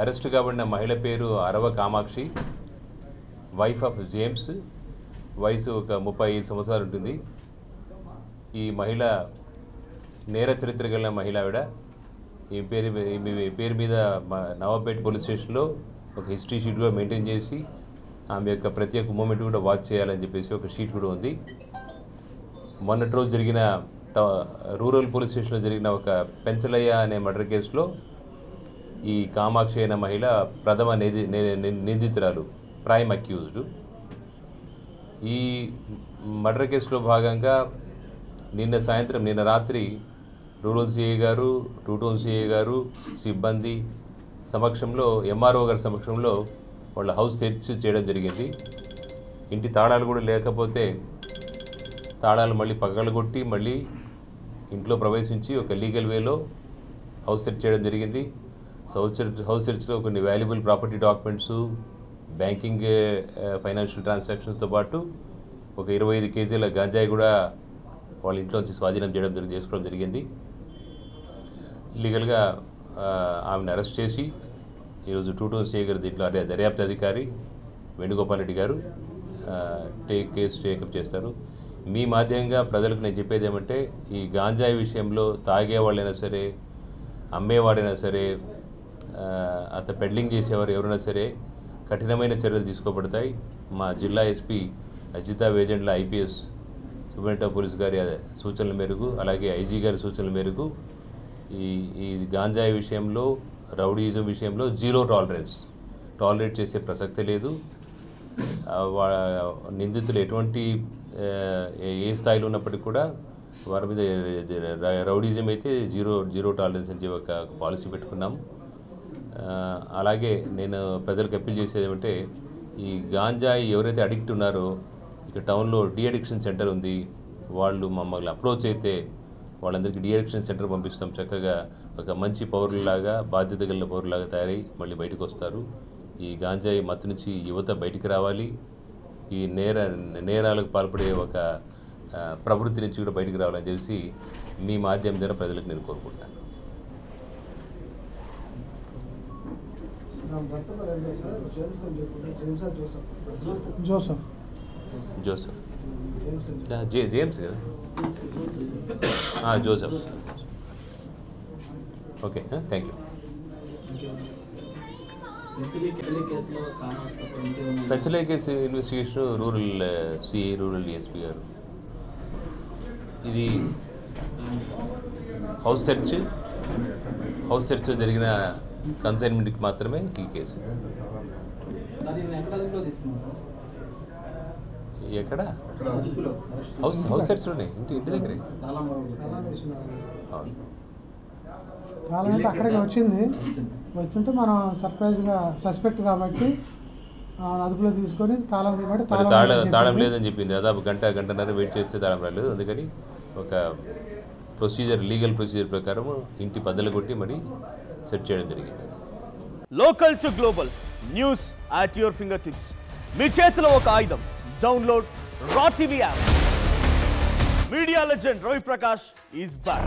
Arrest కాబడిన మహిళ పేరు అరవ Kamakshi, wife of James, వయసు ఒక 35 సంవత్సరాలు ఉంటుంది. ఈ మహిళ నేర చరిత్ర కలిగిన మహిళ ఆవిడ. ఈ పేరు మీద నవాబ్పేట్ పోలీస్ స్టేషన్లో ఒక హిస్టరీ షీట్ కూడా మెయింటైన్ చేసి ఆమె యొక్క ప్రత్యేక మూమెంట్ కూడా వాచ్ చేయాలని చెప్పేసి ఒక షీట్ కూడా ఉంది. మొన్నటి రోజు జరిగిన రూరల్ పోలీస్ స్టేషన్లో జరిగిన ఒక పెంచలయ్య అనే మర్డర్ కేసులో ఈ కామాక్షి అయిన మహిళ ప్రథమ నిందితురాలు, ప్రైమ్ అక్యూజ్డ్. ఈ మర్డర్ కేసులో భాగంగా నిన్న రాత్రి రూరల్ సిఐ గారు, 2 టౌన్ సిఐ గారు సిబ్బంది సమక్షంలో, ఎంఆర్ఓ గారి సమక్షంలో వాళ్ళ హౌస్ సెర్చ్ చేయడం జరిగింది. ఇంటి తాళాలు కూడా లేకపోతే తాళాలు మళ్ళీ పగలగొట్టి మళ్ళీ ఇంట్లో ప్రవేశించి ఒక లీగల్ వేలో హౌస్ సెర్చ్ చేయడం జరిగింది. హౌస్ సెర్చ్లో కొన్ని valuable property documents, banking financial ట్రాన్సాక్షన్స్తో పాటు ఒక 25 కేజీల గంజాయి కూడా వాళ్ళ ఇంట్లోంచి స్వాధీనం చేసుకోవడం జరిగింది. లీగల్గా ఆమెను అరెస్ట్ చేసి ఈరోజు 2 టౌన్ సిఐ గారు దీంట్లో దర్యాప్తు అధికారి వేణుగోపాల్ రెడ్డి గారు కేసు టేకప్ చేస్తారు. మీ మాధ్యమంగా ప్రజలకు నేను చెప్పేది ఏమంటే, ఈ గాంజాయి విషయంలో తాగేవాళ్ళైనా సరే, అమ్మేవాడైనా సరే, పెడ్లింగ్ చేసేవారు ఎవరైనా సరే కఠినమైన చర్యలు తీసుకోబడతాయి. మా జిల్లా SP Ajitha Vejendla IPS superintendent police గారి సూచనల మేరకు, అలాగే ఐజీ గారి సూచనల మేరకు ఈ గాంజాయి విషయంలో, రౌడీయిజం విషయంలో జీరో టాలరేట్ చేసే ప్రసక్తి లేదు. నిందితులు ఎటువంటి ఏ స్థాయిలో ఉన్నప్పటికీ కూడా వారి మీద రౌడీజం అయితే జీరో టాలరెన్స్ అని ఒక పాలసీ పెట్టుకున్నాము. అలాగే నేను ప్రజలకు అప్పీల్ చేసేది ఏమంటే, ఈ గాంజాయి ఎవరైతే అడిక్ట్ ఉన్నారో, ఇక టౌన్లో డీ అడిక్షన్ సెంటర్ ఉంది, వాళ్ళు మమ్మల్ని అప్రోచ్ అయితే వాళ్ళందరికీ డీ అడిక్షన్ సెంటర్ పంపిస్తాం. చక్కగా ఒక మంచి పౌరులాగా, బాధ్యత కలిగిన పౌరులాగా తయారై మళ్ళీ బయటకు వస్తారు. ఈ గాంజాయి మత్తు నుంచి యువత బయటికి రావాలి. ఈ నేరాలకు పాల్పడే ఒక ప్రవృత్తి నుంచి కూడా బయటికి రావాలని చెప్పి మీ మాధ్యమం ద్వారా ప్రజలకు నేను కోరుకుంటాను. జోసెఫ్ జేమ్స్ కదా, జోసెఫ్. Okay, thank you. పెంచలే case investigation rural CI, rural DSP గారు. ఇది హౌస్ సెర్చ్ జరిగిన కన్సైన్మెంట్కి మాత్రమే ఈ కేసు. ఎక్కడ? హౌస్ సెర్చ్లోనే, ఇంటి దగ్గరే. తాళం అక్కడికి వస్తుంటే మనం సర్ప్రైజ్గా సస్పెక్ట్ కాబట్టి అదుపులో తీసుకొని తాళం లేదని చెప్పింది. దాదాపు గంటన్నర వెయిట్ చేస్తే తాళం రాలేదు. అందుకని ఒక లీగల్ ప్రొసీజర్ ప్రకారం ఇంటి పద్దలు కొట్టి మరి సెట్ చేయడం జరిగింది. Local to global news at your finger tips. మీ చేతిలో ఒక ఆయుధం. Download R TV app. Media legend Ravi Prakash is back.